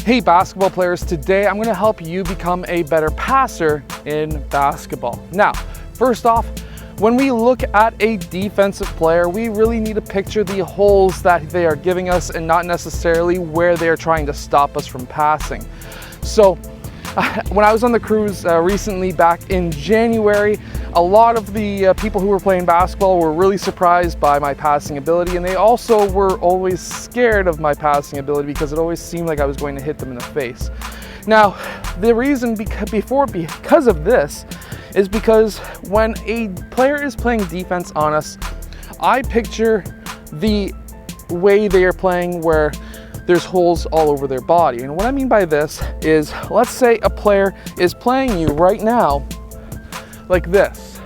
Hey basketball players, today I'm going to help you become a better passer in basketball. Now, first off, when we look at a defensive player, we really need to picture the holes that they are giving us and not necessarily where they are trying to stop us from passing. So when I was on the cruise recently back in January, a lot of the people who were playing basketball were really surprised by my passing ability, and they also were always scared of my passing ability because it always seemed like I was going to hit them in the face. Now, the reason because of this is because when a player is playing defense on us, I picture the way they are playing where there's holes all over their body. And what I mean by this is, let's say a player is playing you right now like this.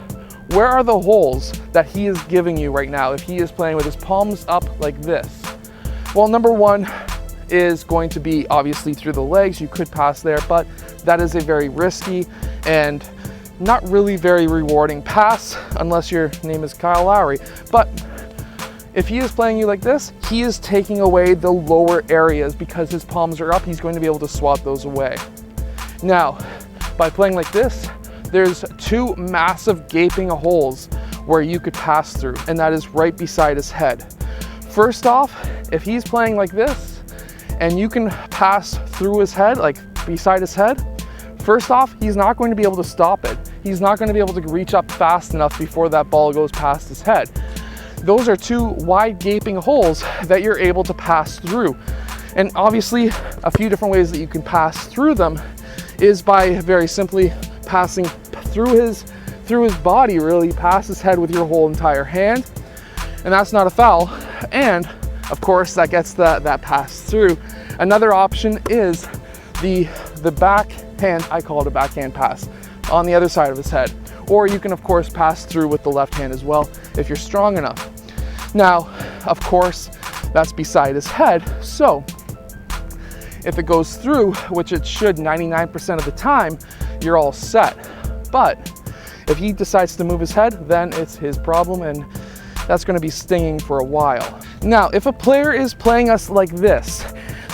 Where are the holes that he is giving you right now if he is playing with his palms up like this? Well, number one is going to be obviously through the legs. You could pass there, but that is a very risky and not really very rewarding pass unless your name is Kyle Lowry. But if he is playing you like this, he is taking away the lower areas because his palms are up. He's going to be able to swat those away. Now, by playing like this, there's two massive gaping holes where you could pass through, and that is right beside his head. First off, if he's playing like this and you can pass through his head, like beside his head, first off, he's not going to be able to stop it. He's not going to be able to reach up fast enough before that ball goes past his head. Those are two wide gaping holes that you're able to pass through. And obviously, a few different ways that you can pass through them is by very simply passing through his body, really, past his head with your whole entire hand. And that's not a foul. And of course, that gets that pass through. Another option is the backhand, I call it a backhand pass, on the other side of his head. Or you can of course pass through with the left hand as well if you're strong enough. Now, of course, that's beside his head. So if it goes through, which it should 99% of the time, you're all set. But if he decides to move his head, then it's his problem, and that's going to be stinging for a while. Now, if a player is playing us like this,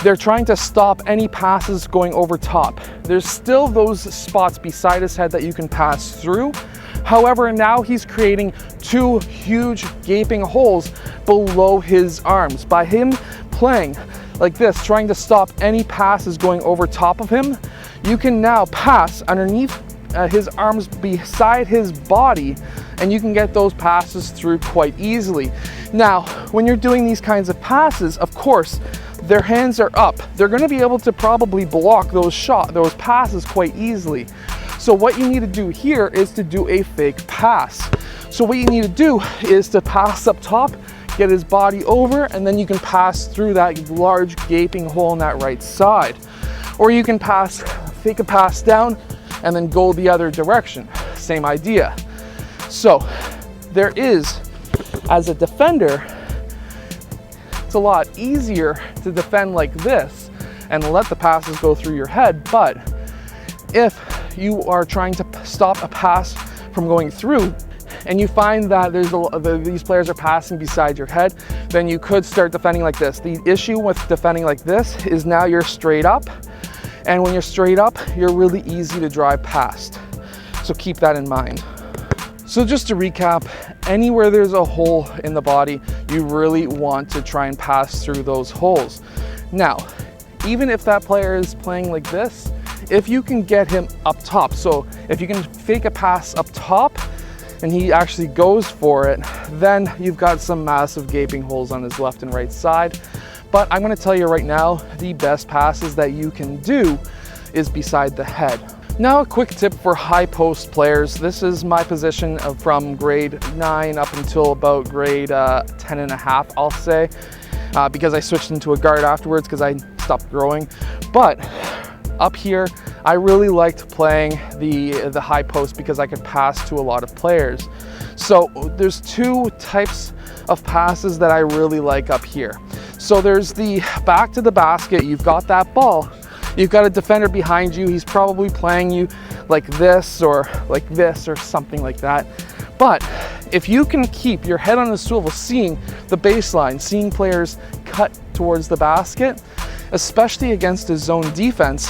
they're trying to stop any passes going over top. There's still those spots beside his head that you can pass through. However, now he's creating two huge gaping holes below his arms. By him playing like this, trying to stop any passes going over top of him, you can now pass underneath his arms beside his body, and you can get those passes through quite easily. Now, when you're doing these kinds of passes, of course, their hands are up. They're going to be able to probably block those passes quite easily. So what you need to do here is to do a fake pass. So what you need to do is to pass up top, get his body over, and then you can pass through that large gaping hole on that right side. Or you can fake a pass down and then go the other direction. Same idea. So there is, as a defender, it's a lot easier to defend like this and let the passes go through your head. But if you are trying to stop a pass from going through and you find that these players are passing beside your head, then you could start defending like this. The issue with defending like this is now you're straight up, and when you're straight up, you're really easy to drive past. So keep that in mind. So just to recap, anywhere there's a hole in the body, you really want to try and pass through those holes. Now, even if that player is playing like this, if you can get him up top, so if you can fake a pass up top and he actually goes for it, then you've got some massive gaping holes on his left and right side. But I'm going to tell you right now, the best passes that you can do is beside the head. Now, a quick tip for high post players. This is my position from grade 9 up until about grade 10 and a half, I'll say, because I switched into a guard afterwards because I stopped growing. But up here, I really liked playing the high post because I could pass to a lot of players. So there's two types of passes that I really like up here. So there's the back to the basket. You've got that ball. You've got a defender behind you. He's probably playing you like this or something like that. But if you can keep your head on a swivel, seeing the baseline, seeing players cut towards the basket, especially against a zone defense,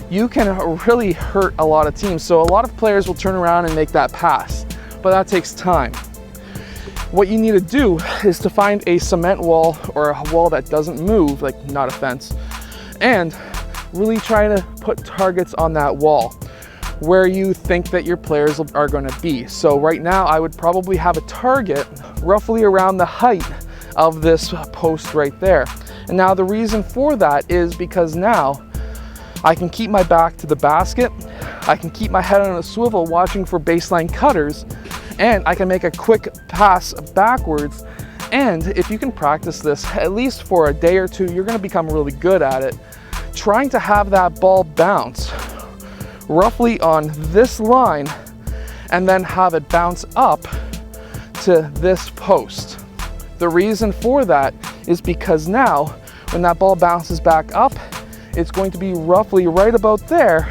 you can really hurt a lot of teams. So a lot of players will turn around and make that pass, but that takes time. What you need to do is to find a cement wall or a wall that doesn't move, like not a fence, and really try to put targets on that wall where you think that your players are going to be. So right now I would probably have a target roughly around the height of this post right there. And now the reason for that is because now I can keep my back to the basket, I can keep my head on a swivel watching for baseline cutters, and I can make a quick pass backwards. And if you can practice this at least for a day or two, you're going to become really good at it. Trying to have that ball bounce roughly on this line and then have it bounce up to this post. The reason for that is because now when that ball bounces back up, it's going to be roughly right about there,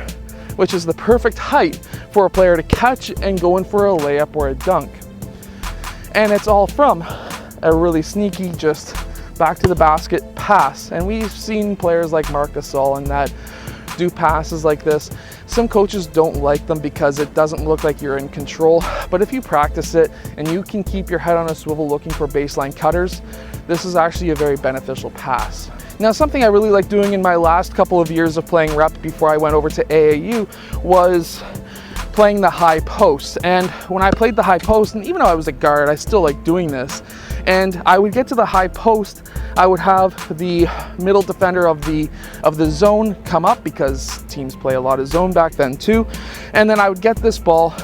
which is the perfect height for a player to catch and go in for a layup or a dunk. And it's all from a really sneaky, just back to the basket pass. And we've seen players like Marc Gasol and that do passes like this. Some coaches don't like them because it doesn't look like you're in control, but if you practice it and you can keep your head on a swivel looking for baseline cutters, this is actually a very beneficial pass. Now, something I really liked doing in my last couple of years of playing rep before I went over to AAU was playing the high post. And when I played the high post, and even though I was a guard, I still like doing this. And I would get to the high post, I would have the middle defender of the zone come up, because teams play a lot of zone back then too. And then I would get this ball,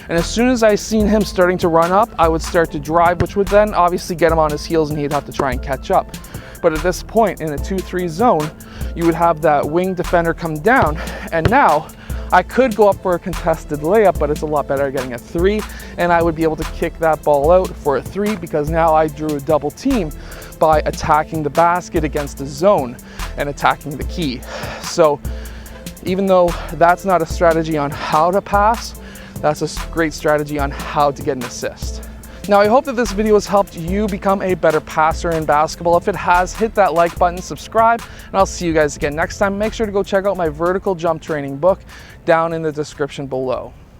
and as soon as I seen him starting to run up, I would start to drive, which would then obviously get him on his heels and he'd have to try and catch up. But at this point in a 2-3 zone, you would have that wing defender come down, and now I could go up for a contested layup, but it's a lot better getting a 3, and I would be able to kick that ball out for a 3 because now I drew a double team by attacking the basket against the zone and attacking the key. So even though that's not a strategy on how to pass, that's a great strategy on how to get an assist. Now, I hope that this video has helped you become a better passer in basketball. If it has, hit that like button, subscribe, and I'll see you guys again next time. Make sure to go check out my vertical jump training book down in the description below.